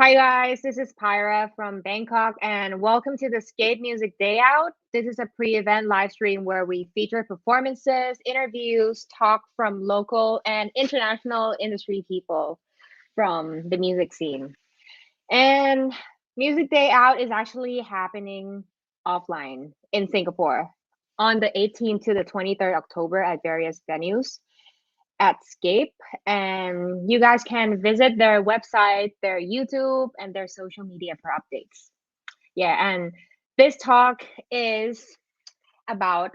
Hi guys, this is Pyra from Bangkok and welcome to the Skate Music Day Out. This is a pre-event live stream where we feature performances, interviews, talk from local and international industry people from the music scene. And Music Day Out is actually happening offline in Singapore on the 18th to the 23rd October at various venues at Scape. And you guys can visit their website, their YouTube, and their social media for updates. Yeah, and this talk is about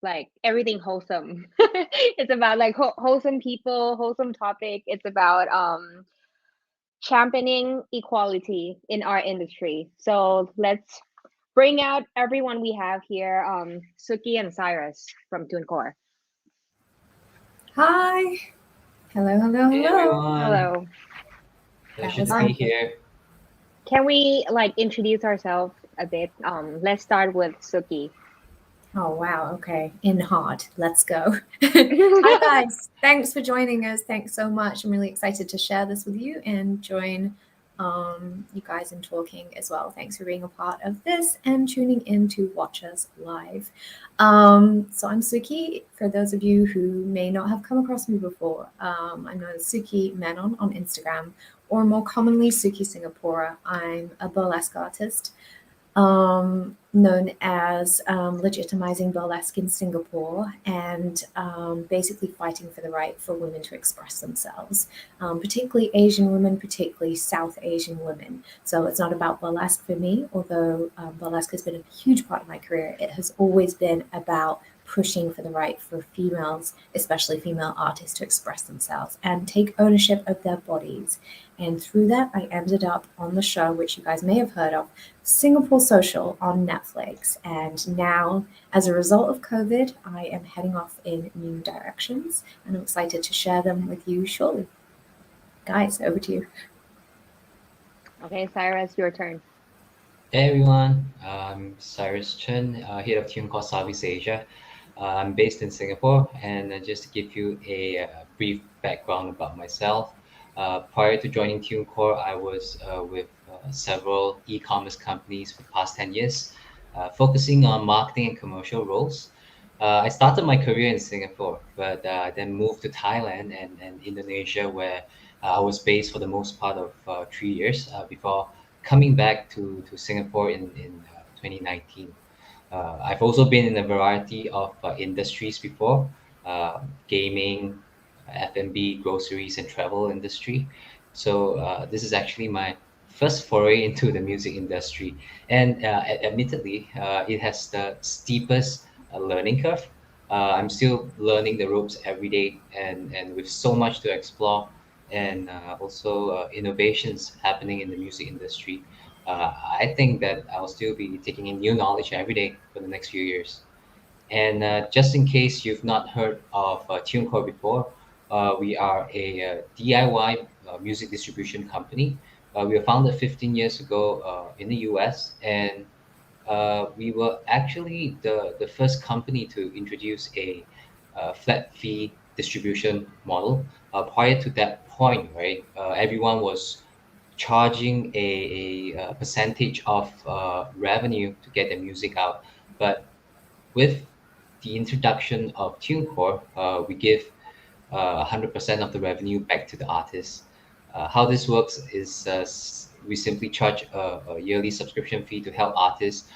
like everything wholesome. It's about like wholesome people, wholesome topic. It's about championing equality in our industry. So let's bring out everyone we have here, Suki and Cyrus from TuneCore. Hi. Hello, hello, Hey hello. everyone, Hello. That pleasure was to be Um, epic. here. Can we like introduce ourselves a bit? Let's start with Suki. Oh, wow. Okay. In hard. Let's go. Hi, guys. Thanks for joining us. Thanks so much. I'm really excited to share this with you and join you guys in talking as well. Thanks for being a part of this and tuning in to watch us live. So I'm Suki. For those of you who may not have come across me before, I'm known as Suki Menon on Instagram, or more commonly Suki Singapore. I'm a burlesque artist known as legitimizing burlesque in Singapore and basically fighting for the right for women to express themselves, particularly Asian women, particularly South Asian women. So it's not about burlesque for me, although burlesque has been a huge part of my career. It has always been about pushing for the right for females, especially female artists, to express themselves and take ownership of their bodies. And through that, I ended up on the show, which you guys may have heard of, Singapore Social on Netflix. And now, as a result of COVID, I am heading off in new directions and I'm excited to share them with you shortly. Guys, over to you. Okay, Cyrus, your turn. Hey everyone, I'm Cyrus Chen, head of TuneCore Southeast Asia. I'm based in Singapore, and just to give you a brief background about myself, prior to joining TuneCore, I was with several e-commerce companies for the past 10 years, focusing on marketing and commercial roles. I started my career in Singapore, but then moved to Thailand and Indonesia, where I was based for the most part of 3 years before coming back to Singapore in 2019. I've also been in a variety of industries before, gaming, F&B, groceries, and travel industry. So this is actually my first foray into the music industry. And admittedly, it has the steepest learning curve. I'm still learning the ropes every day, and with so much to explore and also innovations happening in the music industry. I think that I'll still be taking in new knowledge every day for the next few years. And just in case you've not heard of TuneCore before, we are a DIY music distribution company. We were founded 15 years ago in the US, and we were actually the first company to introduce a flat fee distribution model. Prior to that point, right, everyone was charging a percentage of revenue to get their music out. But with the introduction of TuneCore, we give 100% of the revenue back to the artist. How this works is we simply charge a yearly subscription fee to help artists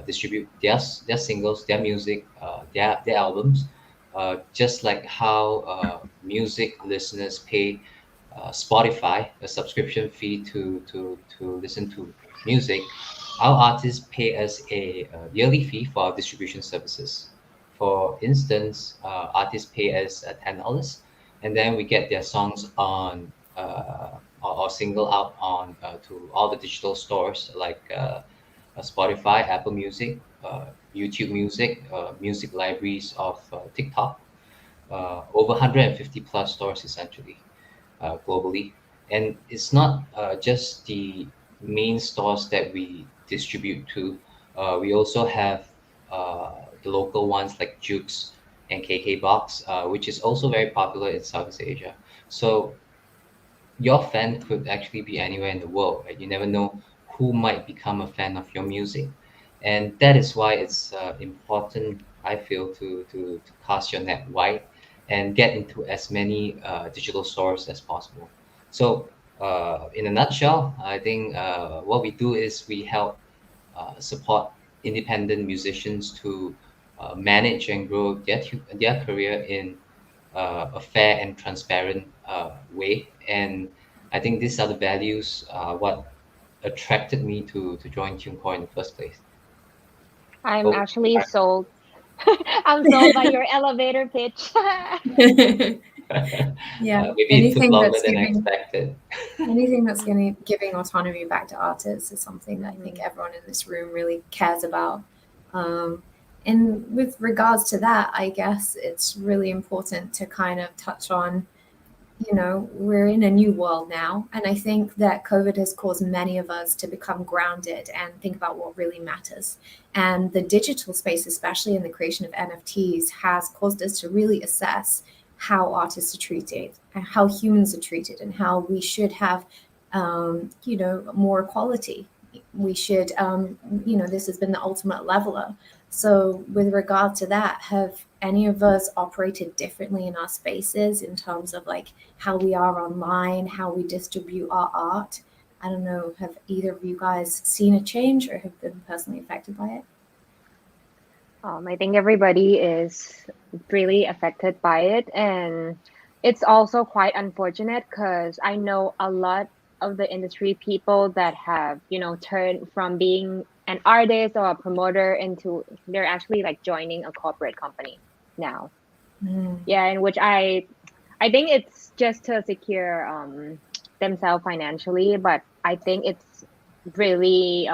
distribute their singles, their music, their albums, just like how music listeners pay Spotify a subscription fee to listen to music. Our artists pay us a yearly fee for our distribution services. For instance, artists pay us $10, and then we get their songs on or single out on to all the digital stores like Spotify, Apple Music, YouTube Music, music libraries of TikTok, over 150 plus stores essentially globally. And it's not just the main stores that we distribute to. We also have the local ones like Jukes and KK Box, which is also very popular in Southeast Asia. So your fan could actually be anywhere in the world, right? You never know who might become a fan of your music, and that is why it's important, I feel, to cast your net wide and get into as many digital stores as possible. So, in a nutshell, I think what we do is we help support independent musicians to manage and grow their career in a fair and transparent way. And I think these are the values what attracted me to join TuneCore in the first place. I'm Oh, actually sold. I'm sold by your elevator pitch. Yeah, maybe it took anything longer that's than I giving expected. anything that's giving autonomy back to artists is something that I think Mhm. everyone in this room really cares about. Um, and with regards to that, I guess it's really important to kind of touch on, we're in a new world now. And I think that COVID has caused many of us to become grounded and think about what really matters. And the digital space, especially in the creation of NFTs, has caused us to really assess how artists are treated and how humans are treated and how we should have, more equality. We should, this has been the ultimate leveler. So, with regard to that, have any of us operated differently in our spaces in terms of like how we are online, how we distribute our art? I don't know, have either of you guys seen a change or have been personally affected by it? I think everybody is really affected by it, and it's also quite unfortunate because I know a lot of the industry people that have, turned from being an artist or a promoter into they're actually like joining a corporate company now. Mm, Yeah, in which I think it's just to secure themselves financially, but I think it's really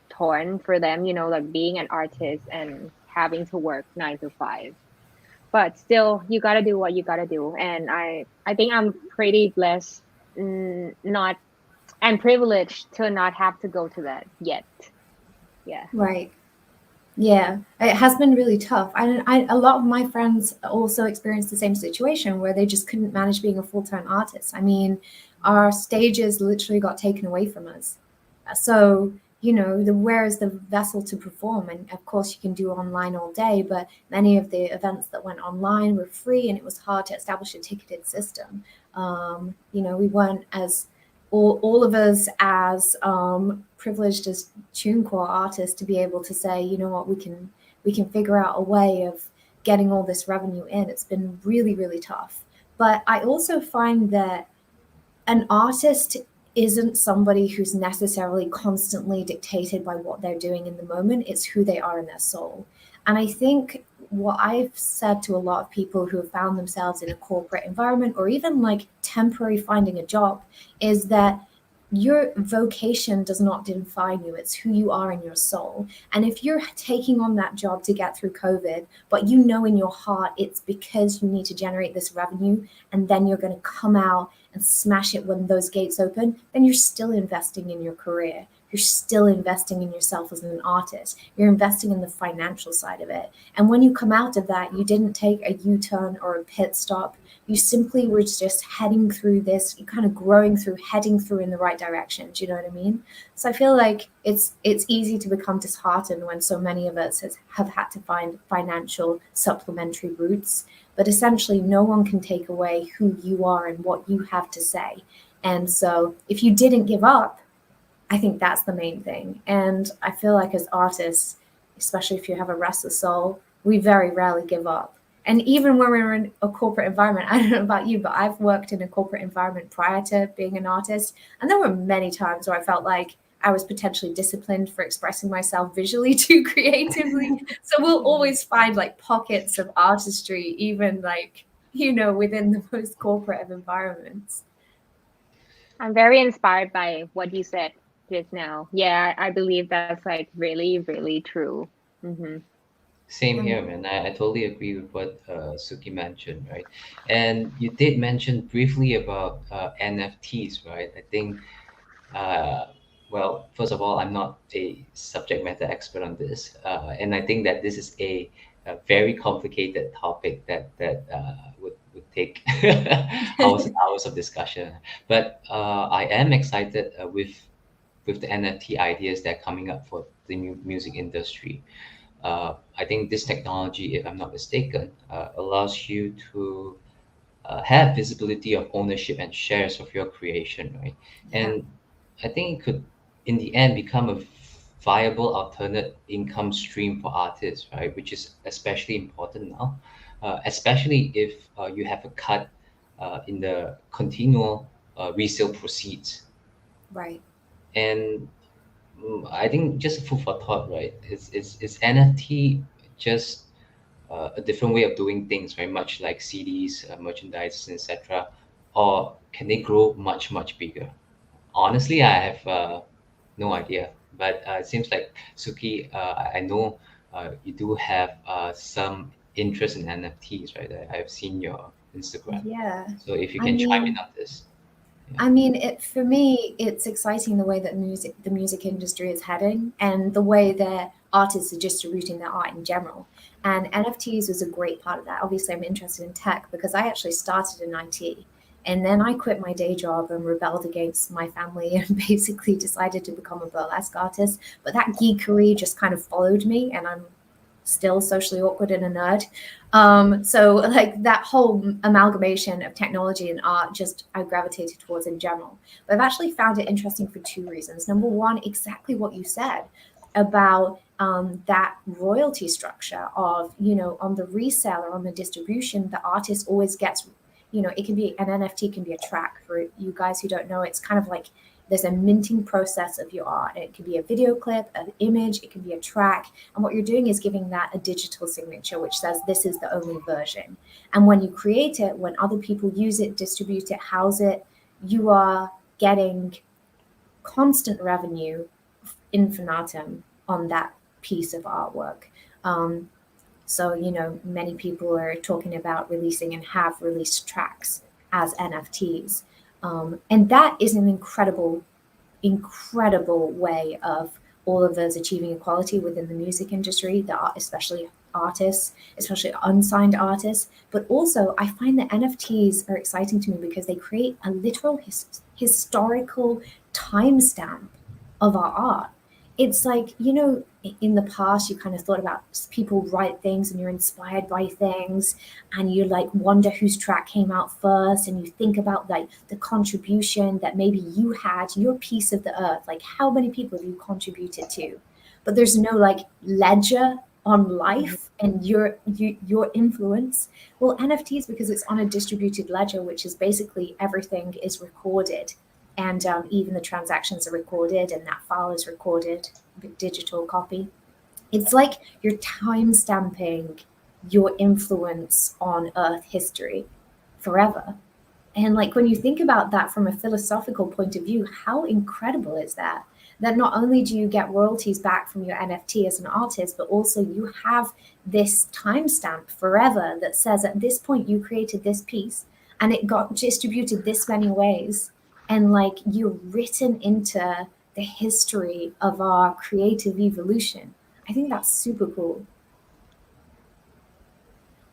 torn for them, like being an artist and having to work 9 to 5. But still, you gotta do what you gotta do, and I think I'm pretty blessed, not and privileged to not have to go to that yet. Yeah. right. Yeah, it has been really tough. A lot of my friends also experienced the same situation where they just couldn't manage being a full-time artist. I mean, our stages literally got taken away from us. So, where is the vessel to perform? And of course, you can do online all day, but many of the events that went online were free, and it was hard to establish a ticketed system. We weren't as all of us as privileged as TuneCore artists to be able to say, you know what, we can figure out a way of getting all this revenue in. It's been really, really tough. But I also find that an artist isn't somebody who's necessarily constantly dictated by what they're doing in the moment. It's who they are in their soul. And I think what I've said to a lot of people who have found themselves in a corporate environment or even like temporary finding a job is that your vocation does not define you. It's who you are in your soul. And if you're taking on that job to get through COVID, but you know in your heart it's because you need to generate this revenue and then you're going to come out and smash it when those gates open, then you're still investing in your career. You're still investing in yourself as an artist. You're investing in the financial side of it. And when you come out of that, you didn't take a U turn or a pit stop. You simply were just heading through this, kind of growing through, heading through in the right direction. Do you know what I mean? So I feel like it's easy to become disheartened when so many of us have had to find financial supplementary routes. But essentially, no one can take away who you are and what you have to say. And so, if you didn't give up, I think that's the main thing. And I feel like as artists, especially if you have a restless soul, we very rarely give up. And even when we're in a corporate environment, I don't know about you, but I've worked in a corporate environment prior to being an artist. And there were many times where I felt like I was potentially disciplined for expressing myself visually too creatively. So we'll always find like pockets of artistry, even like, within the most corporate of environments. I'm very inspired by what you said just now. Yeah, I believe that's like really, really true. Hmm. Same And here, man. I totally agree with what Suki mentioned, right? And you did mention briefly about NFTs, right? I think well, first of all, I'm not a subject matter expert on this, and I think that this is a very complicated topic that would take hours of discussion. But I am excited with the NFT ideas that are coming up for the music industry. I think this technology, if I'm not mistaken, allows you to have visibility of ownership and shares of your creation, right? Yeah. And I think it could, in the end, become a viable alternate income stream for artists, right? Which is especially important now, especially if you have a cut in the continual resale proceeds. Right. And I think just food for thought, right? Is NFT just a different way of doing things, very much like CDs, merchandise, etc., or can they grow much bigger? Honestly, I have no idea. But it seems like Suki, I know you do have some interest in NFTs, right? I've seen your Instagram. Yeah. So if you I can chime in mean, on this. Yeah. I mean, for me, it's exciting the way that the music industry is heading, and the way that artists are distributing their art in general. And NFTs was a great part of that. Obviously, I'm interested in tech because I actually started in IT, and then I quit my day job and rebelled against my family and basically decided to become a burlesque artist. But that geekery just kind of followed me, and I'm still socially awkward and a nerd. So like that whole amalgamation of technology and art, just I gravitated towards in general. But I've actually found it interesting for two reasons. Number one, exactly what you said about that royalty structure of, on the resale or on the distribution, the artist always gets, it can be an NFT, can be a track. For you guys who don't know, it's kind of like there's a minting process of your art. It could be a video clip, an image, it can be a track. And what you're doing is giving that a digital signature, which says this is the only version. And when you create it, when other people use it, distribute it, house it, you are getting constant revenue infinitum on that piece of artwork. So, many people are talking about releasing and have released tracks as NFTs. And that is an incredible way of all of those achieving equality within the music industry, especially artists, especially unsigned artists. But also, I find that NFTs are exciting to me because they create a literal historical timestamp of our art. It's like, in the past, you kind of thought about people write things and you're inspired by things and you like wonder whose track came out first, and you think about like the contribution that maybe you had, your piece of the earth, like how many people have you contributed to? But there's no like ledger on life and your influence. Well, NFTs, because it's on a distributed ledger, which is basically everything is recorded, and even the transactions are recorded, and that file is recorded, the digital copy. It's like you're time stamping your influence on Earth history forever. And like when you think about that from a philosophical point of view, how incredible is that? That not only do you get royalties back from your NFT as an artist, but also you have this timestamp forever that says at this point you created this piece and it got distributed this many ways. And like you're written into the history of our creative evolution. I think that's super cool.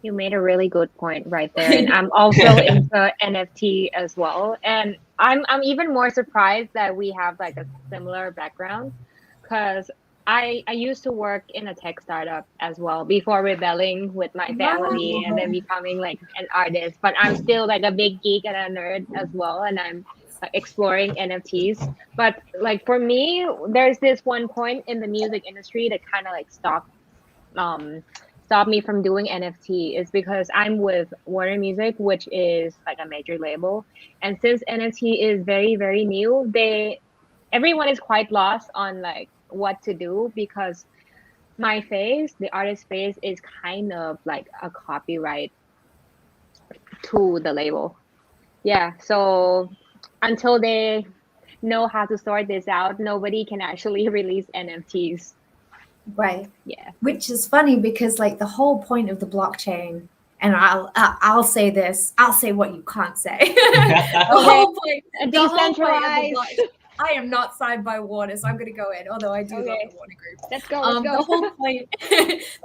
You made a really good point right there. And I'm also into NFT as well. And I'm even more surprised that we have like a similar background, because I used to work in a tech startup as well before rebelling with my family and then Wow. becoming like an artist. But I'm still like a big geek and a nerd as well. And I'm exploring NFTs. But like for me, there's this one point in the music industry that kind of like um stop me from doing NFT, is because I'm with Warner Music, which is like a major label. And since NFT is very, very new, everyone is quite lost on like what to do, because my face, the artist face, is kind of like a copyright to the label. Yeah. So until they know how to sort this out, nobody can actually release NFTs. Right. Yeah. Which is funny because like the whole point of the blockchain, and I'll say this, I'll say what you can't say. The Okay. whole point, the whole point of the Decentralized. I am not signed by Warner, so I'm going to go in. Although I do love the Okay, Warner Group. let's go. Let's The go. whole point,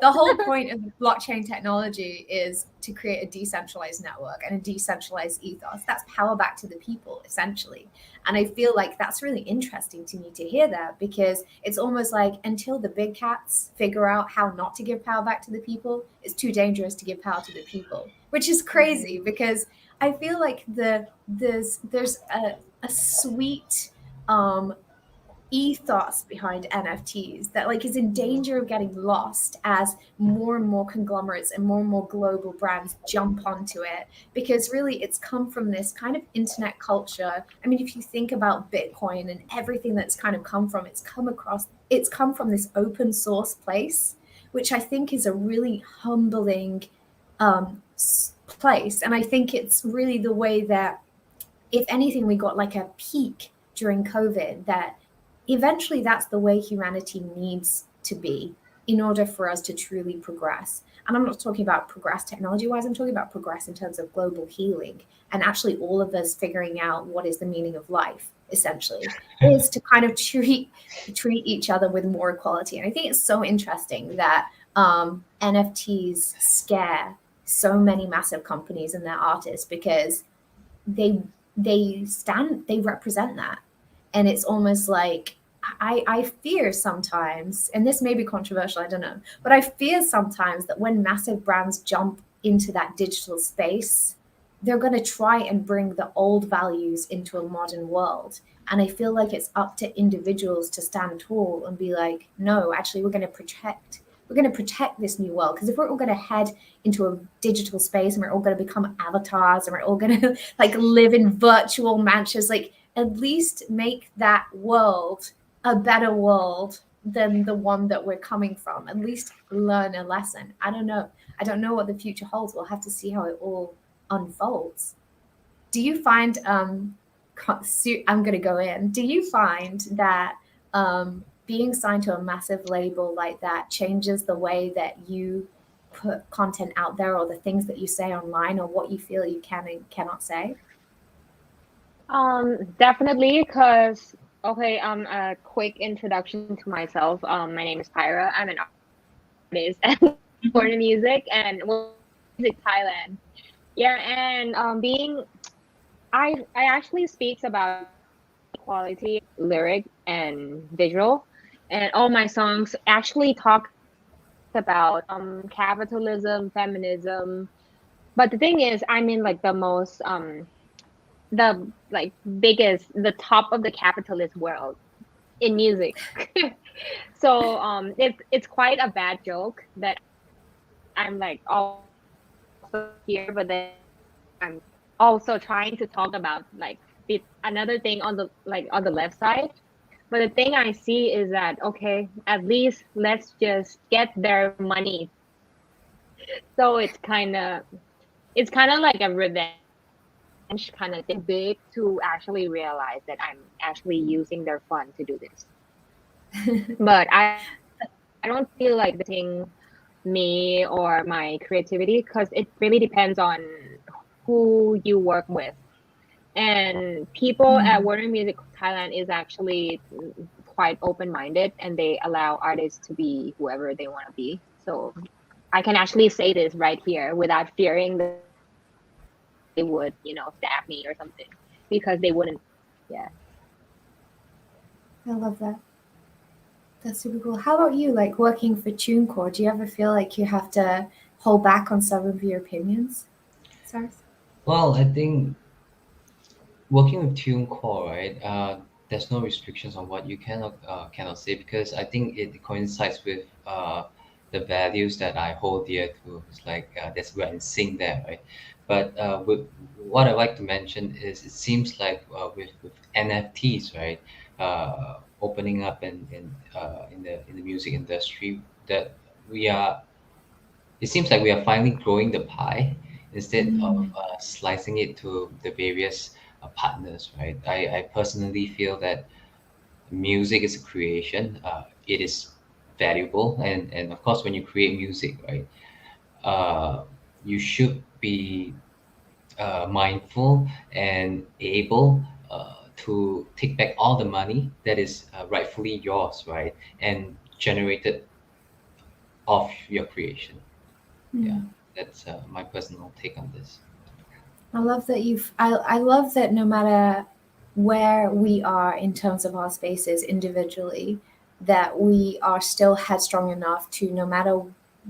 the whole point of blockchain technology is to create a decentralized network and a decentralized ethos. That's power back to the people, essentially. And I feel like that's really interesting to me to hear that, because it's almost like until the big cats figure out how not to give power back to the people, it's too dangerous to give power to the people, which is crazy because I feel like there's a sweet um ethos behind NFTs that like is in danger of getting lost as more and more conglomerates and more global brands jump onto it, because really it's come from this kind of internet culture. I mean, if you think about Bitcoin and everything that's kind of come from, it's come from this open source place, which I think is a really humbling place. And I think it's really the way that, if anything, we got like a peak during COVID, that eventually that's the way humanity needs to be in order for us to truly progress. And I'm not talking about progress technology wise, I'm talking about progress in terms of global healing and actually all of us figuring out what is the meaning of life, essentially, is to kind of treat each other with more equality. And I think it's so interesting that NFTs scare so many massive companies and their artists, because they they represent that. And it's almost like I fear sometimes, and this may be controversial, I don't know, but I fear sometimes that when massive brands jump into that digital space, they're going to try and bring the old values into a modern world. And I feel like it's up to individuals to stand tall and be like, no, actually, we're going to protect this new world. Because if we're all going to head into a digital space and we're all going to become avatars and we're all going to like live in virtual mansions, like at least make that world a better world than the one that we're coming from. At least learn a lesson. I don't know. I don't know what the future holds. We'll have to see how it all unfolds. Do you find I'm going to go in. Do you find that being signed to a massive label like that changes the way that you put content out there, or the things that you say online, or what you feel you can and cannot say? Definitely, because okay, a quick introduction to myself. My name is Pyra. I'm an artist and born in music and music Thailand. Yeah, and being I actually speaks about quality, lyric and visual, and all my songs actually talk about capitalism, feminism. But the thing is, I'm in like the most the like biggest, the top of the capitalist world in music. So it's quite a bad joke that I'm like also here, but then I'm also trying to talk about like another thing on the like on the left side. But the thing I see is that okay, at least let's just get their money. So it's kind of like a revenge kind of thing, big to actually realize that I'm actually using their fund to do this. But I don't feel like thing me or my creativity, because it really depends on who you work with. And people at Mm. Warner Music Thailand is actually quite open-minded, and they allow artists to be whoever they want to be. So I can actually say this right here without fearing that they would, stab me or something, because they wouldn't. Yeah. I love that. That's super cool. How about you, like working for TuneCore? Do you ever feel like you have to hold back on some of your opinions? Sorry. Well, I think working with TuneCore, right? There's no restrictions on what you cannot say, because I think it coincides with the values that I hold dear to. It's like that's we're in sync there, right? But with what I like to mention is, it seems like with NFTs, right? Opening up in the music industry, that we are it seems like we are finally growing the pie instead of Mm. slicing it to the various partners, right? I personally feel that music is a creation. It is valuable, and of course, when you create music, right, uh, you should be mindful and able to take back all the money that is rightfully yours, right, and generated of your creation. Yeah, Mm. that's my personal take on this. I love that I love that no matter where we are in terms of our spaces individually, that we are still headstrong enough to, no matter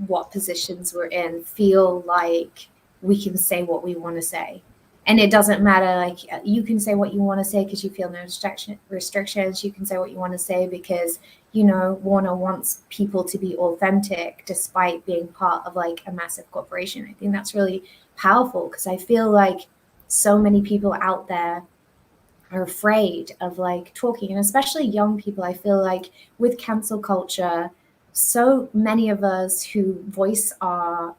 what positions we're in, feel like we can say what we want to say. And it doesn't matter, like, you can say what you want to say because you feel no restrictions. You can say what you want to say because, Warner wants people to be authentic despite being part of like a massive corporation. I think that's really powerful because I feel like so many people out there are afraid of like talking, and especially young people. I feel like with cancel culture, so many of us who voice our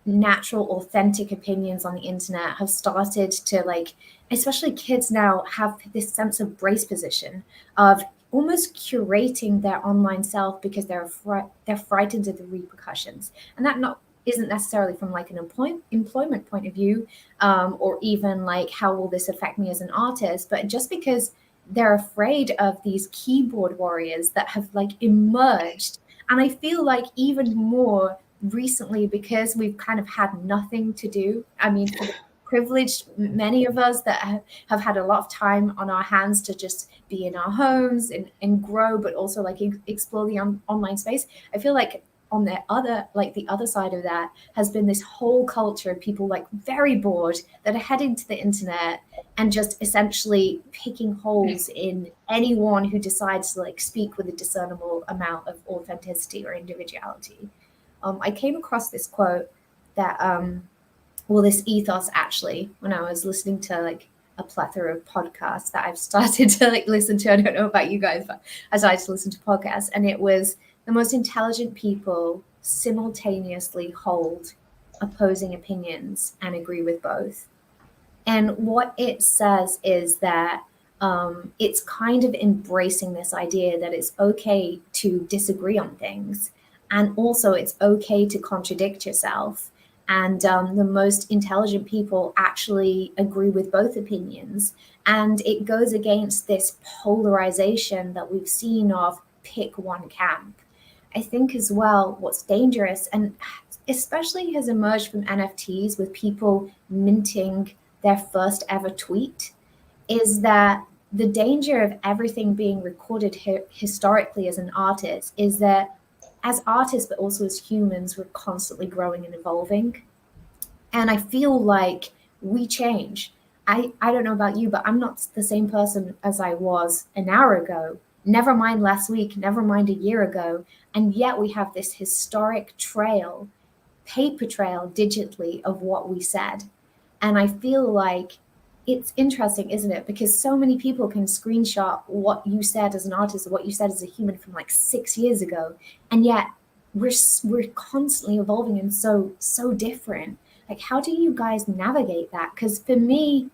natural, authentic opinions on the internet have started to, like, especially kids now, have this sense of brace position of almost curating their online self because they're frightened of the repercussions, and that not isn't necessarily from like an employment point of view, or even like how will this affect me as an artist, but just because they're afraid of these keyboard warriors that have like emerged. And I feel like even more recently, because we've kind of had nothing to do. I mean, for the privileged, many of us that have had a lot of time on our hands to just be in our homes and grow, but also like explore the online space. I feel like on the other side of that has been this whole culture of people like very bored that are heading to the internet and just essentially picking holes in anyone who decides to like speak with a discernible amount of authenticity or individuality. I came across this quote that, well, this ethos actually, when I was listening to like a plethora of podcasts that I've started to like listen to. I don't know about you guys, but I started to listen to podcasts, and it was the most intelligent people simultaneously hold opposing opinions and agree with both. And what it says is that, it's kind of embracing this idea that it's okay to disagree on things. And also, it's okay to contradict yourself. And the most intelligent people actually agree with both opinions. And it goes against this polarization that we've seen of pick one camp. I think as well, what's dangerous, and especially has emerged from NFTs with people minting their first ever tweet, is that the danger of everything being recorded historically as an artist is that as artists, but also as humans, we're constantly growing and evolving. And I feel like we change. I don't know about you, but I'm not the same person as I was an hour ago, never mind last week, never mind a year ago. And yet we have this historic trail, paper trail digitally, of what we said. And I feel like it's interesting, isn't it? Because so many people can screenshot what you said as an artist or what you said as a human from like 6 years ago. And yet we're constantly evolving and so different. Like, how do you guys navigate that? Because for me,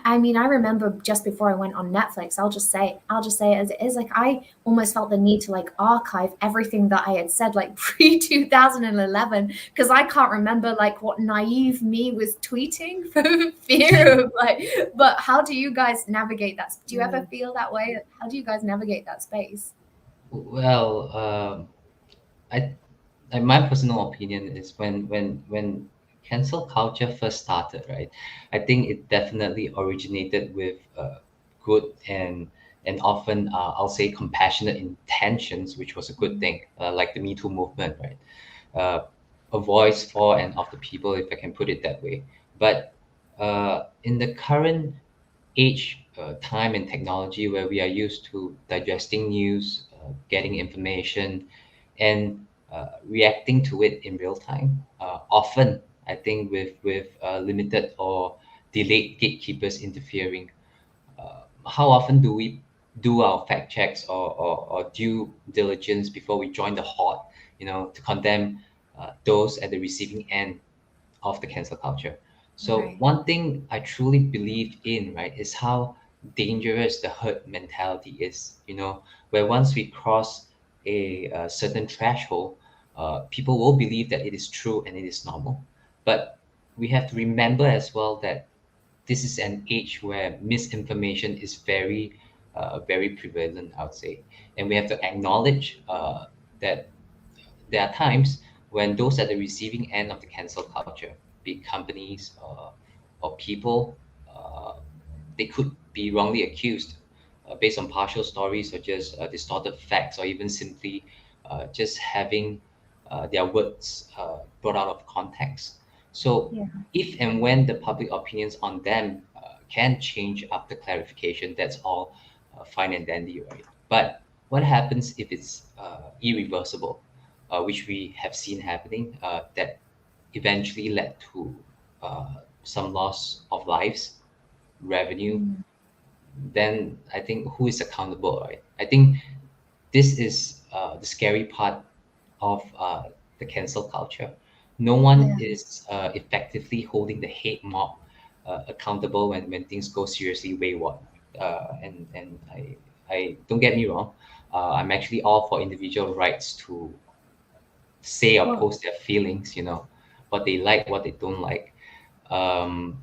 I mean, I remember just before I went on Netflix, I'll just say it as it is. Like, I almost felt the need to like archive everything that I had said like pre 2011, because I can't remember like what naive me was tweeting for fear of like. But how do you guys navigate that? Do you ever feel that way? How do you guys navigate that space? Well, I, my personal opinion is when cancel culture first started, right? I think it definitely originated with good and often I'll say compassionate intentions, which was a good thing, like the Me Too movement, right? Uh, a voice for and of the people, if I can put it that way. But in the current age, time, and technology where we are used to digesting news, getting information, and reacting to it in real time. Often, I think with limited or delayed gatekeepers interfering. How often do we do our fact checks or due diligence before we join the horde, to condemn those at the receiving end of the cancel culture? So Right. one thing I truly believe in, right, is how dangerous the herd mentality is. Where once we cross a certain threshold, people will believe that it is true and it is normal. But we have to remember as well that this is an age where misinformation is very prevalent, I would say. And we have to acknowledge that there are times when those at the receiving end of the cancel culture, be it companies or people, uh, they could be wrongly accused based on partial stories or just distorted facts, or even simply just having their words brought out of context. So, Yeah. if and when the public opinions on them can change after clarification, that's all fine and dandy, right? But what happens if it's irreversible, which we have seen happening, that eventually led to some loss of lives, revenue? Mm. Then I think who is accountable, right? I think this is the scary part of the cancel culture. No one Yeah. is effectively holding the hate mob accountable when things go seriously wayward. And I don't get me wrong, I'm actually all for individual rights to say or Well, post their feelings, what they like, what they don't like. Um,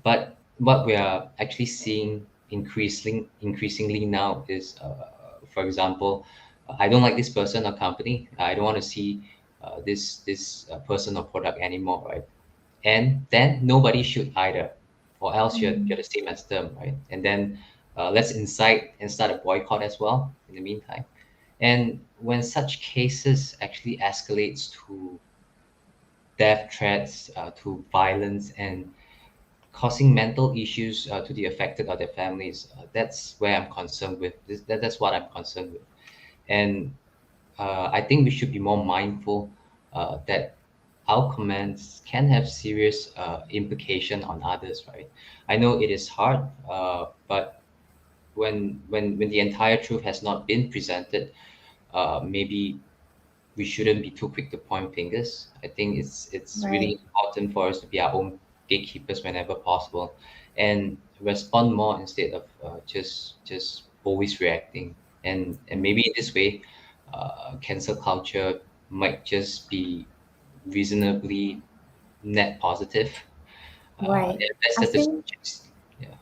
but what we are actually seeing increasingly now is, for example, I don't like this person or company. I don't want to see this person or product anymore, right? And then nobody should either, or else you're mm, the same as them, right? And then let's incite and start a boycott as well in the meantime. And when such cases actually escalates to death threats, to violence, and causing mental issues to the affected or their families, that's where I'm concerned with. That's what I'm concerned with. And I think we should be more mindful that our comments can have serious implication on others, right? I know it is hard, but when the entire truth has not been presented, maybe we shouldn't be too quick to point fingers. I think it's right. really important for us to be our own gatekeepers whenever possible, and respond more instead of just always reacting. And maybe in this way, cancel culture might just be reasonably net positive. Right. Yeah, that's I that's the think subject. Yeah.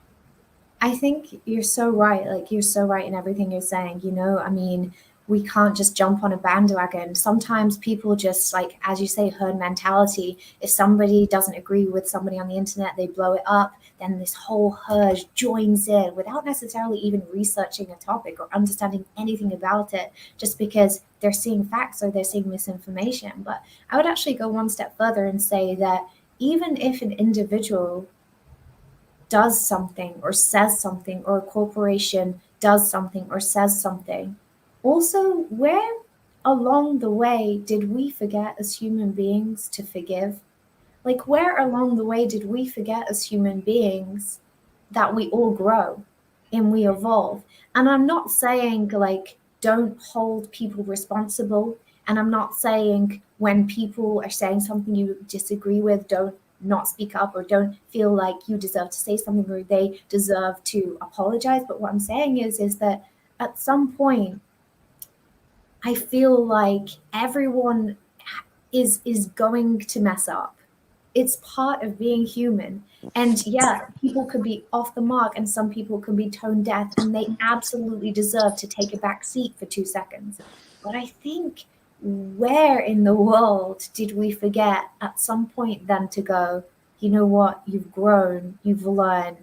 I think you're so right. Like, you're so right in everything you're saying. I mean, we can't just jump on a bandwagon. Sometimes people just, like, as you say, herd mentality. If somebody doesn't agree with somebody on the internet, they blow it up. Then this whole herd joins in without necessarily even researching a topic or understanding anything about it, just because they're seeing facts or they're seeing misinformation. But I would actually go one step further and say that even if an individual does something or says something, or a corporation does something or says something, also, where along the way did we forget as human beings to forgive? Like, where along the way did we forget as human beings that we all grow and we evolve? And I'm not saying, like, don't hold people responsible. And I'm not saying when people are saying something you disagree with, don't not speak up, or don't feel like you deserve to say something or they deserve to apologize. But what I'm saying is that at some point, I feel like everyone is going to mess up. It's part of being human. And yeah, people could be off the mark and some people can be tone deaf, and they absolutely deserve to take a back seat for 2 seconds. But I think, where in the world did we forget at some point then to go, you know what, you've grown, you've learned,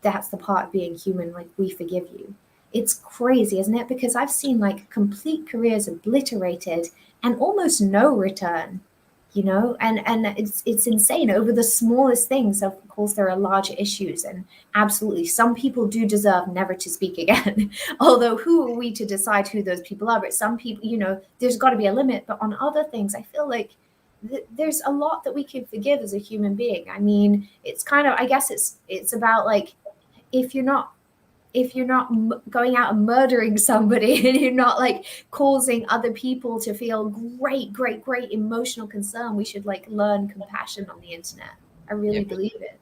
that's the part of being human, like, we forgive you. It's crazy, isn't it? Because I've seen, like, complete careers obliterated and almost no return, and it's insane over the smallest things. Of course there are larger issues, and absolutely some people do deserve never to speak again. Although who are we to decide who those people are? But some people, there's got to be a limit. But on other things, I feel like there's a lot that we can forgive as a human being. I mean, it's kind of, I guess it's about, like, if you're not going out and murdering somebody, and you're not, like, causing other people to feel great emotional concern, we should, like, learn compassion on the internet. I Yeah, really believe it.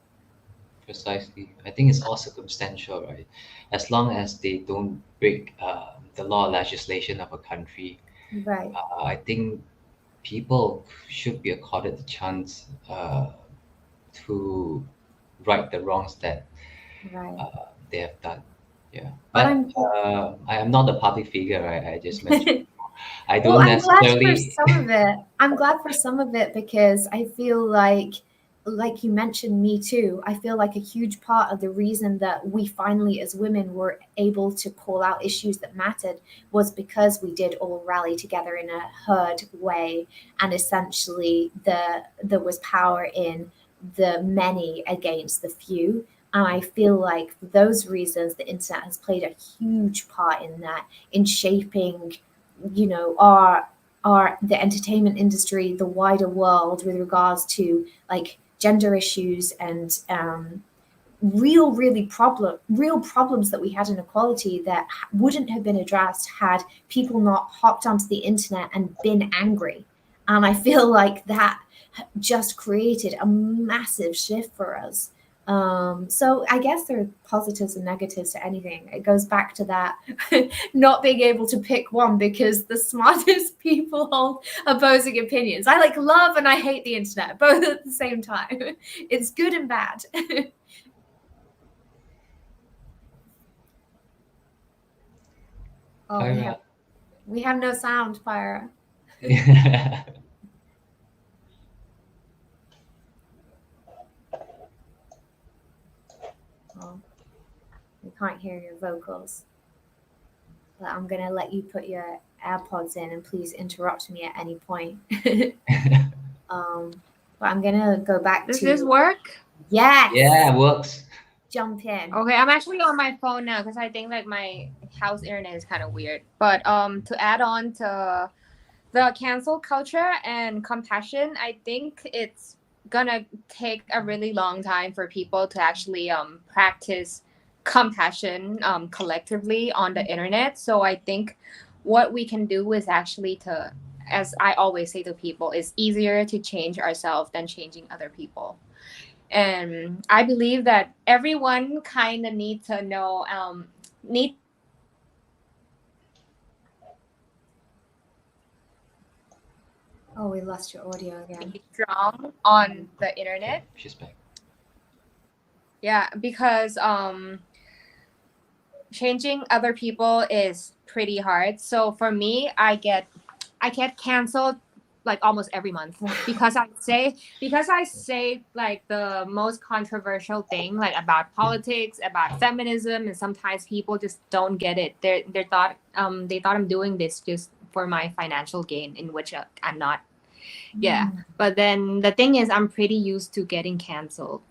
precisely. I think it's all circumstantial, right? As long as they don't break the law or legislation of a country, Right. I think people should be accorded the chance to right the wrongs that Right. they have done. Yeah, But but I'm I am not a public figure. I just mentioned. I well, don't I'm glad for necessarily. some of it. I'm glad for some of it because I feel like you mentioned me too. I feel like a huge part of the reason that we finally, as women, were able to call out issues that mattered was because we did all rally together in a herd way, and essentially there was power in the many against the few. And I feel like for those reasons, the internet has played a huge part in that, in shaping our the entertainment industry, the wider world with regards to like gender issues and real problems that we had in equality that wouldn't have been addressed had people not hopped onto the internet and been angry. And I feel like that just created a massive shift for us. So I guess there are positives and negatives to anything. It goes back to that not being able to pick one because the smartest people hold opposing opinions. I like love and I hate the internet both at the same time. It's good and bad. Oh, we have no sound, Pyra. Oh, we can't hear your vocals. But I'm gonna let you put your AirPods in, and please interrupt me at any point. But I'm gonna go back Does to this work? yes. Yeah, it works. Jump in. Okay, I'm actually on my phone now because I think like my house internet is kind of weird. But to add on to the cancel culture and compassion, I think it's gonna take a really long time for people to actually practice compassion collectively on the internet. So I think what we can do is actually to, as I always say to people, it's easier to change ourselves than changing other people. And I believe that everyone kind of need to know need Oh, we lost your audio to again. be strong on the internet. Okay, she's back. Yeah, because changing other people is pretty hard. So for me, I get canceled like almost every month because I say like the most controversial thing like about politics, about feminism, and sometimes people just don't get it. They thought I'm doing this just for my financial gain, in which I'm not. Yeah, but then the thing is, I'm pretty used to getting canceled.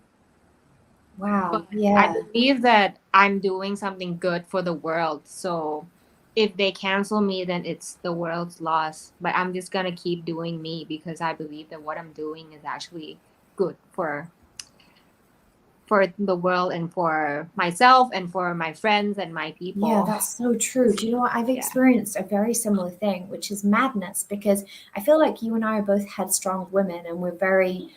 Wow. But Yeah. I believe that I'm doing something good for the world. So if they cancel me, then it's the world's loss. But I'm just gonna keep doing me because I believe that what I'm doing is actually good for the world and for myself and for my friends and my people. Yeah, that's so true. Do you know what? I've Yeah. experienced a very similar thing, which is madness, because I feel like you and I are both headstrong women, and we're very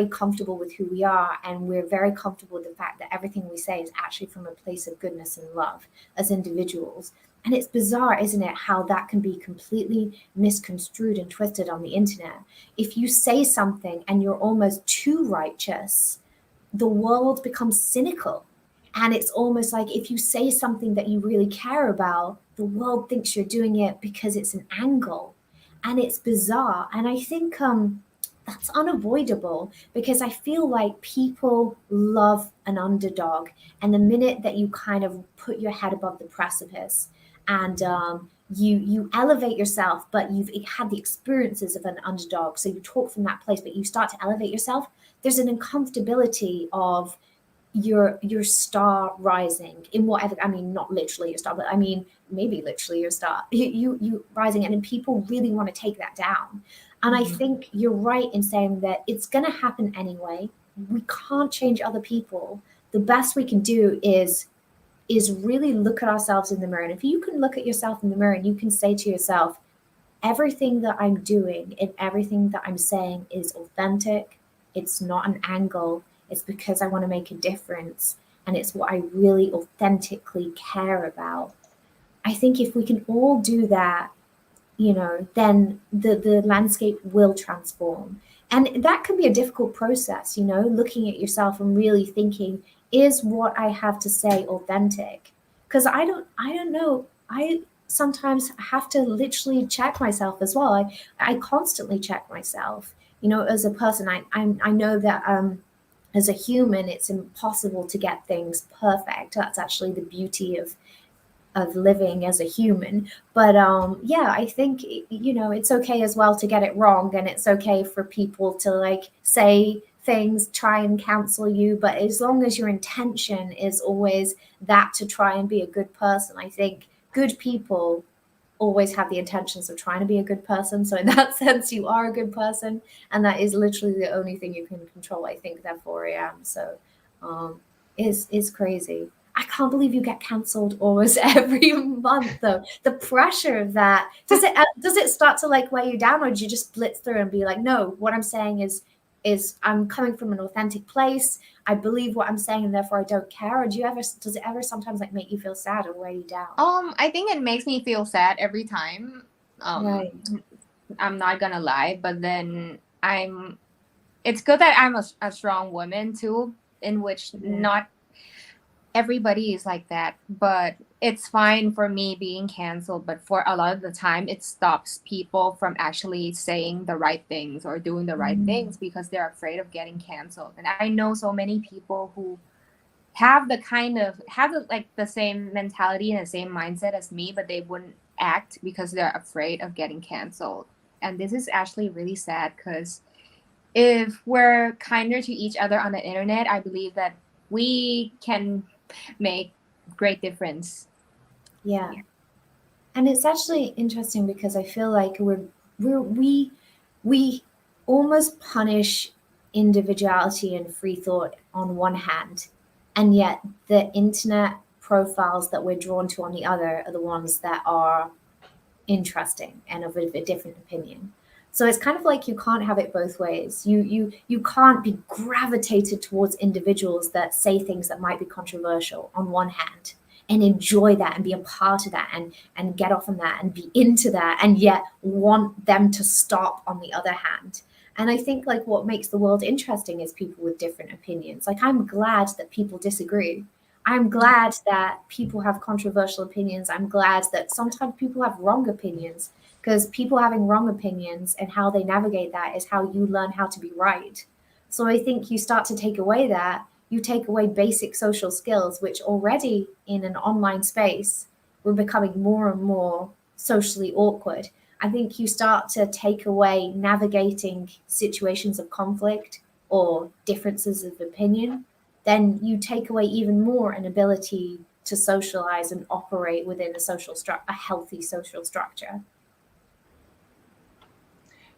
comfortable with who we are, and we're very comfortable with the fact that everything we say is actually from a place of goodness and love as individuals. And it's bizarre, isn't it, how that can be completely misconstrued and twisted on the internet. If you say something and you're almost too righteous, the world becomes cynical. And it's almost like if you say something that you really care about, the world thinks you're doing it because it's an angle. And it's bizarre. And I think that's unavoidable because I feel like people love an underdog. And the minute that you kind of put your head above the precipice and you elevate yourself, but you've had the experiences of an underdog, so you talk from that place, but you start to elevate yourself, there's an uncomfortability of your star rising in whatever, I mean, not literally your star, but I mean maybe literally your star, you rising, and then people really want to take that down. And I think you're right in saying that it's going to happen anyway. We can't change other people. The best we can do is really look at ourselves in the mirror. And if you can look at yourself in the mirror and you can say to yourself, everything that I'm doing and everything that I'm saying is authentic. It's not an angle. It's because I want to make a difference. And it's what I really authentically care about. I think if we can all do that, then the landscape will transform. And that can be a difficult process, you know, looking at yourself and really thinking, is what I have to say authentic? Because I don't know. I sometimes have to literally check myself as well. I constantly check myself. You know, as a person, I know that as a human, it's impossible to get things perfect. That's actually the beauty of living as a human. But yeah, I think, you know, it's okay as well to get it wrong, and it's okay for people to like say things, try and counsel you, but as long as your intention is always that to try and be a good person, I think good people always have the intentions of trying to be a good person. So in that sense, you are a good person, and that is literally the only thing you can control. I think therefore I am. So um, is crazy. I can't believe you get cancelled almost every month though. The pressure of that. Does it start to like weigh you down, or do you just blitz through and be like, no, what I'm saying is I'm coming from an authentic place. I believe what I'm saying and therefore I don't care? Or does it ever sometimes like make you feel sad or weigh you down? I think it makes me feel sad every time. Right. I'm not gonna lie, but then it's good that I'm a strong woman too, in which Yeah. not everybody is like that, but it's fine for me being canceled. But for a lot of the time, it stops people from actually saying the right things or doing the right things because they're afraid of getting canceled. And I know so many people who have like the same mentality and the same mindset as me, but they wouldn't act because they're afraid of getting canceled. And this is actually really sad, because if we're kinder to each other on the internet, I believe that we can make great difference. Yeah. And it's actually interesting because I feel like we almost punish individuality and free thought on one hand, and yet the internet profiles that we're drawn to on the other are the ones that are interesting and of a different opinion. So it's kind of like you can't have it both ways. You can't be gravitated towards individuals that say things that might be controversial on one hand and enjoy that and be a part of that and get off on that and be into that, and yet want them to stop on the other hand. And I think like what makes the world interesting is people with different opinions. Like I'm glad that people disagree. I'm glad that people have controversial opinions. I'm glad that sometimes people have wrong opinions, because people having wrong opinions and how they navigate that is how you learn how to be right. So I think you start to take away that, you take away basic social skills, which already in an online space, we're becoming more and more socially awkward. I think you start to take away navigating situations of conflict or differences of opinion, then you take away even more an ability to socialize and operate within a healthy social structure.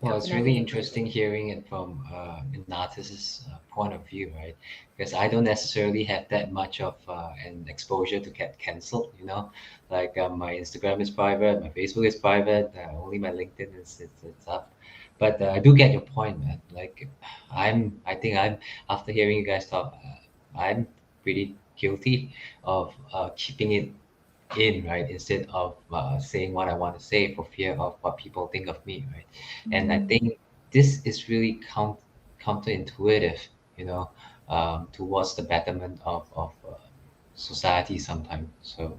Well, Hope it's and really everything. interesting hearing it from an artist's point of view, right? Because I don't necessarily have that much of an exposure to get cancelled, you know? Like my Instagram is private, my Facebook is private, only my LinkedIn it's up. But I do get your point, man. Like, I think after hearing you guys talk, I'm pretty guilty of keeping it in, right? Instead of saying what I want to say for fear of what people think of me, right? And I think this is really counterintuitive, you know, towards the betterment of society sometimes. So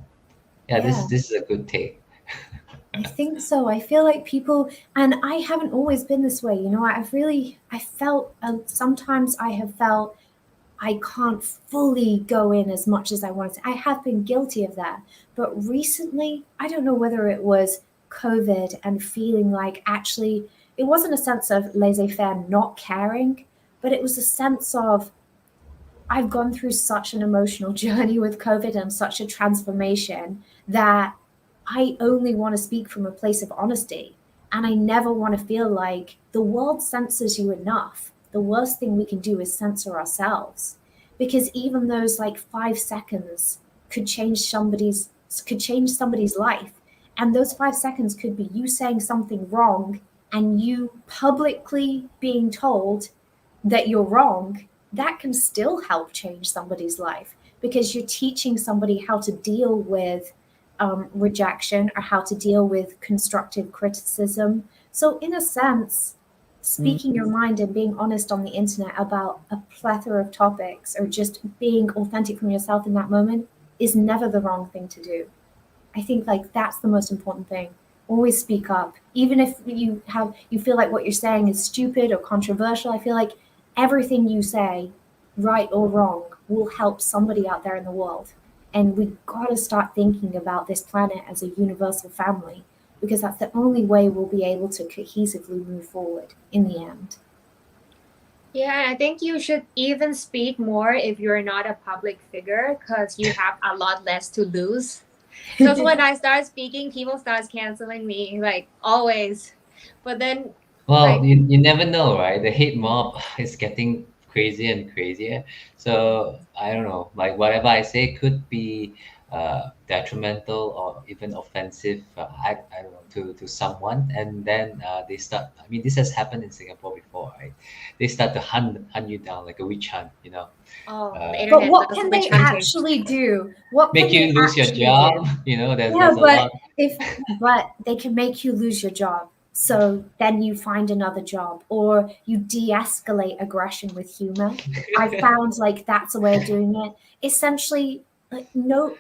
yeah, Yeah, this is a good take. I think so. I feel like people, and I haven't always been this way, you know, I felt, sometimes I have felt I can't fully go in as much as I wanted to. I have been guilty of that. But recently, I don't know whether it was COVID and feeling like actually it wasn't a sense of laissez faire not caring, but it was a sense of I've gone through such an emotional journey with COVID and such a transformation that I only want to speak from a place of honesty. And I never want to feel like the world censors you enough. The worst thing we can do is censor ourselves. Because even those like 5 seconds could change somebody's life. And those 5 seconds could be you saying something wrong and you publicly being told that you're wrong. That can still help change somebody's life, because you're teaching somebody how to deal with rejection or how to deal with constructive criticism. So, in a sense, speaking your mind and being honest on the internet about a plethora of topics, or just being authentic from yourself in that moment, is never the wrong thing to do. I think like that's the most important thing. Always speak up, even if you feel like what you're saying is stupid or controversial. I feel like everything you say, right or wrong, will help somebody out there in the world. And we got to start thinking about this planet as a universal family, because that's the only way we'll be able to cohesively move forward in the end. Yeah, I think you should even speak more if you're not a public figure, because you have a lot less to lose. Because when I start speaking, people start canceling me, like always. But then, Well, like, you never know, right? The hate mob is getting crazier and crazier. So I don't know, like whatever I say could be detrimental or even offensive. I don't know to someone, and then they start. I mean, this has happened in Singapore before, right? They start to hunt you down like a witch hunt, oh, the uh, But internet what does can witch they hunting. actually do? What make can they you lose your actually do? job. There's Yeah, there's a lot. but they can make you lose your job. So then you find another job, or you de-escalate aggression with humor. I found like that's a way of doing it. Essentially, like no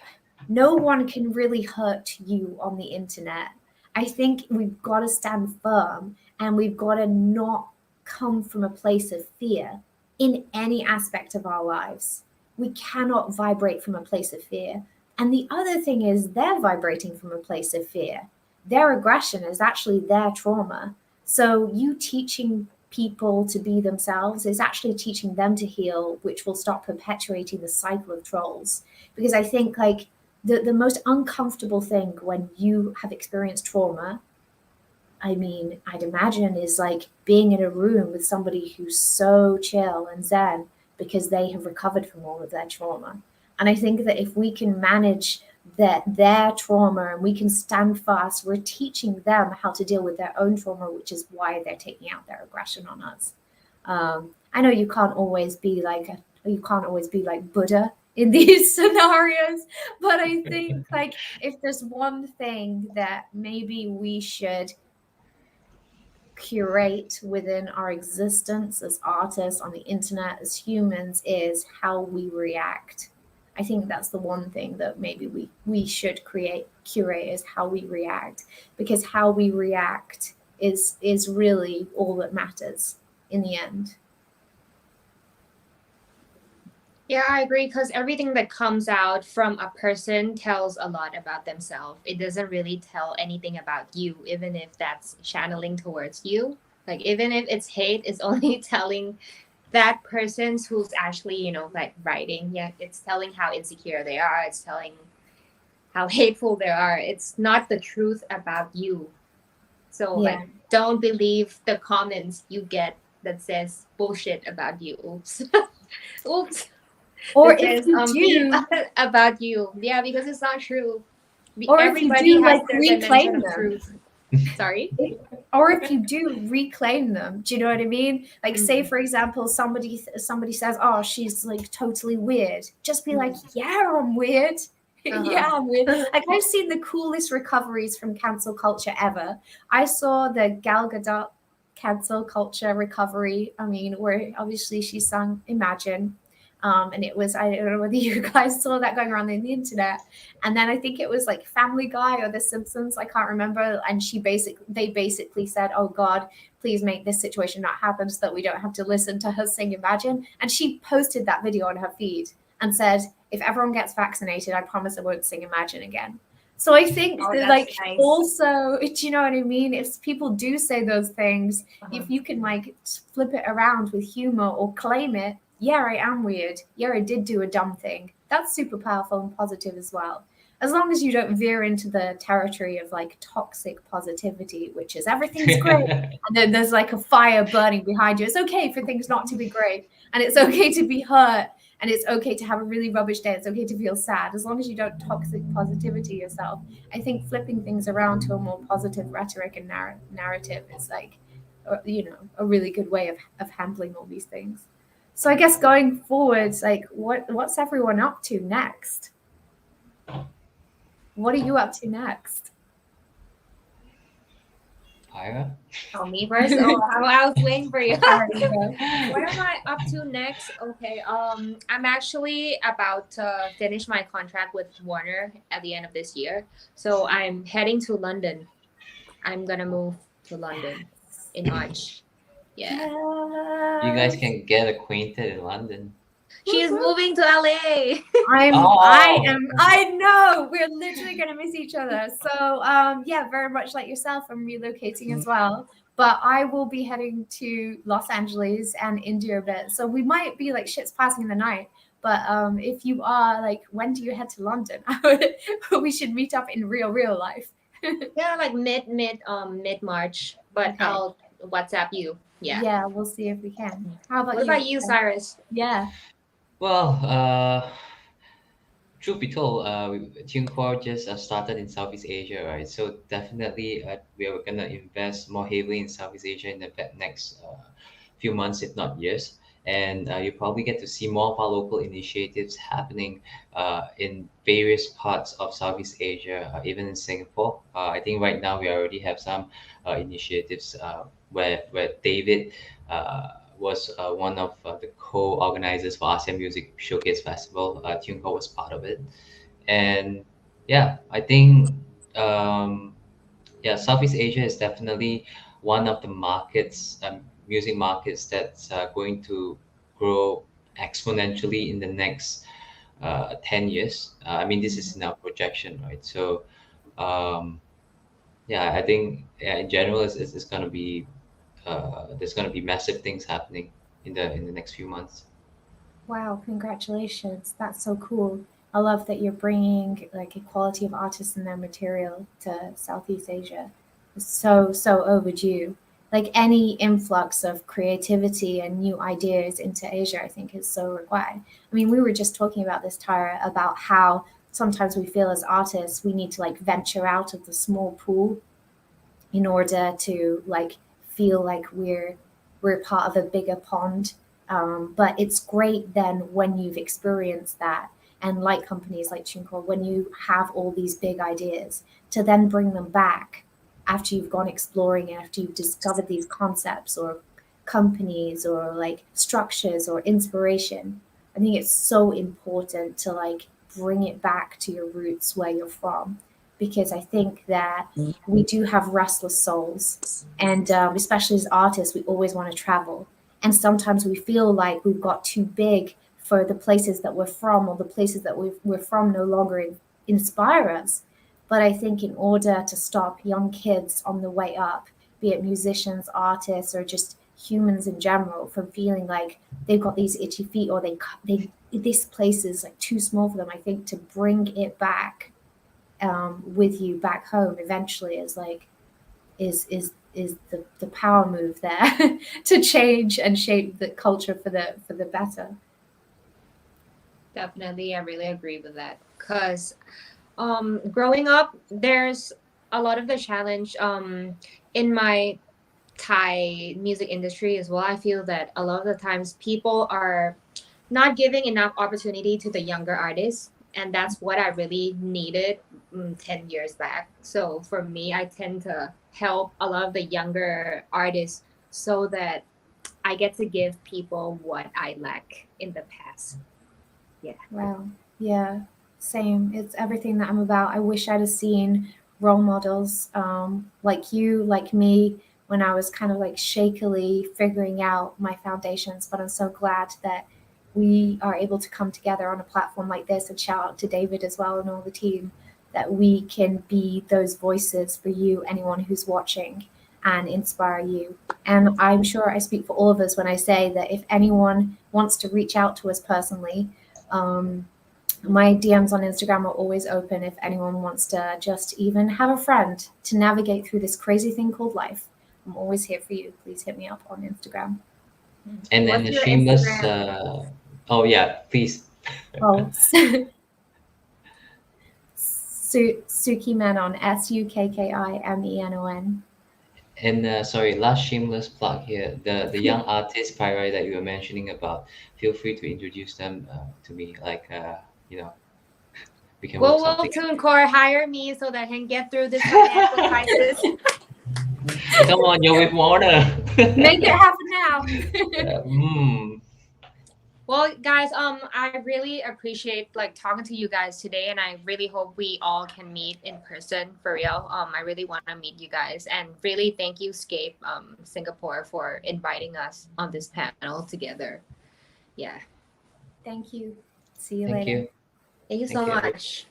one can really hurt you on the internet. I think we've got to stand firm, and we've got to not come from a place of fear in any aspect of our lives. We cannot vibrate from a place of fear. And the other thing is, they're vibrating from a place of fear. Their aggression is actually their trauma. So, you teaching people to be themselves is actually teaching them to heal, which will stop perpetuating the cycle of trolls. Because I think, like, the most uncomfortable thing when you have experienced trauma, I mean, I'd imagine, is like being in a room with somebody who's so chill and zen because they have recovered from all of their trauma. And I think that if we can manage their trauma and we can stand fast, we're teaching them how to deal with their own trauma, which is why they're taking out their aggression on us. I know you can't always be like Buddha in these scenarios, but I think like if there's one thing that maybe we should curate within our existence as artists on the internet, as humans, is how we react. I think that's the one thing that maybe we should curate is how we react, because how we react is really all that matters in the end. Yeah, I agree, because everything that comes out from a person tells a lot about themselves. It doesn't really tell anything about you, even if that's channeling towards you. Like, even if it's hate, it's only telling that person's who's actually, like writing. Yeah, it's telling how insecure they are. It's telling how hateful they are. It's not the truth about you. So, Yeah. like, don't believe the comments you get that says bullshit about you. Oops. Oops. Or That if says you beep do, about you. Yeah, because it's not true. or if you Everybody do, has like their dimension reclaim of them. truth. Sorry. Or if you do reclaim them, do you know what I mean? Like, say Mm. for example, somebody says, oh, she's like totally weird, just be like, yeah, I'm weird. Yeah, I'm weird. Like, I've seen the coolest recoveries from cancel culture ever. I saw the Gal Gadot cancel culture recovery, I mean, where obviously she sung Imagine, and it was, I don't know whether you guys saw that going around on the internet. And then I think it was like Family Guy or The Simpsons, I can't remember. And they basically said, "Oh God, please make this situation not happen so that we don't have to listen to her sing Imagine." And she posted that video on her feed and said, "If everyone gets vaccinated, I promise I won't sing Imagine again." So I think Oh, that, that's like, nice. also, do you know what I mean? If people do say those things, if you can like flip it around with humor or claim it, yeah, I am weird. Yeah, I did do a dumb thing. That's super powerful and positive as well. As long as you don't veer into the territory of like toxic positivity, which is everything's great. And then there's like a fire burning behind you. It's okay for things not to be great. And it's okay to be hurt. And it's okay to have a really rubbish day. It's okay to feel sad. As long as you don't toxic positivity yourself. I think flipping things around to a more positive rhetoric and narrative is like, a really good way of handling all these things. So I guess going forwards, like what's everyone up to next? What are you up to next? Pyra. Oh, me first. Oh, I was waiting for you. All right, you go. What am I up to next? Okay, I'm actually about to finish my contract with Warner at the end of this year, so I'm heading to London. I'm gonna move to London in March. Yeah, You guys Yes. can get acquainted in London. she's moving to LA. Oh, I know we're literally gonna miss each other. So yeah, very much like yourself, I'm relocating as well. But I will be heading to Los Angeles and India a bit. So we might be like ships passing in the night. But if you are like, when do you head to London? We should meet up in real life. Yeah, like mid March, but Okay. I'll WhatsApp you. Yeah. Yeah, we'll see if we can. How about What you? about you, Cyrus? Yeah. well, truth be told, TuneCore just started in Southeast Asia, right? So definitely, we are gonna invest more heavily in Southeast Asia in the next few months, if not years. And you probably get to see more of our local initiatives happening in various parts of Southeast Asia, even in Singapore. I think right now we already have some initiatives where David was one of the co-organizers for ASEAN Music Showcase Festival. TuneCore was part of it, and yeah, I think yeah, Southeast Asia is definitely one of the markets, music markets that's going to grow exponentially in the next 10 years. I mean, this is in our projection, right? So, um, yeah, I think yeah, in general, it's going to be there's going to be massive things happening in the next few months. Wow, congratulations. That's so cool. I love that you're bringing like equality of artists and their material to Southeast Asia. It's so overdue. Like any influx of creativity and new ideas into Asia, I think is so required. I mean, we were just talking about this, Tara, about how sometimes we feel as artists we need to like venture out of the small pool in order to like feel like we're part of a bigger pond. But it's great then when you've experienced that, and like companies like TuneCore, when you have all these big ideas, to then bring them back after you've gone exploring and after you've discovered these concepts or companies or like structures or inspiration. I think it's so important to like bring it back to your roots where you're from, because I think that we do have restless souls, and especially as artists, we always want to travel, and sometimes we feel like we've got too big for the places that we're from, or the places that we're from no longer inspire us. But I think in order to stop young kids on the way up, be it musicians, artists, or just humans in general, from feeling like they've got these itchy feet, or they this place is like too small for them, I think to bring it back with you back home eventually is like is the power move there to change and shape the culture for the better. Definitely, I really agree with that. Cause growing up, there's a lot of the challenge in my Thai music industry as well. I feel that a lot of the times people are not giving enough opportunity to the younger artists, and that's what I really needed 10 years back. So for me, I tend to help a lot of the younger artists so that I get to give people what I lack in the past. Yeah. Wow. Yeah. Same. It's everything that I'm about. I wish I'd have seen role models like you, like me, when I was kind of like shakily figuring out my foundations. But I'm so glad that we are able to come together on a platform like this, and shout out to David as well and all the team, that we can be those voices for you, anyone who's watching, and inspire you. And I'm sure I speak for all of us when I say that if anyone wants to reach out to us personally, um, my DMs on Instagram are always open if anyone wants to just even have a friend to navigate through this crazy thing called life. I'm always here for you. Please hit me up on Instagram. And then What's the your shameless. Instagram? Oh yeah, please. Oh, Suki Menon, SUKKIMENON. And sorry, last shameless plug here. The young artist Pyrai that you were mentioning about. Feel free to introduce them to me. Like you know, we can work Will something. TuneCore hire me so that I can get through this financial crisis? Come on, you're with Warner. Make it happen now. Well, guys, I really appreciate like talking to you guys today, and I really hope we all can meet in person for real. I really want to meet you guys, and really thank you, Scape, Singapore, for inviting us on this panel together. Yeah, Thank you. See you Thank later. you. thank you Thank so you. much.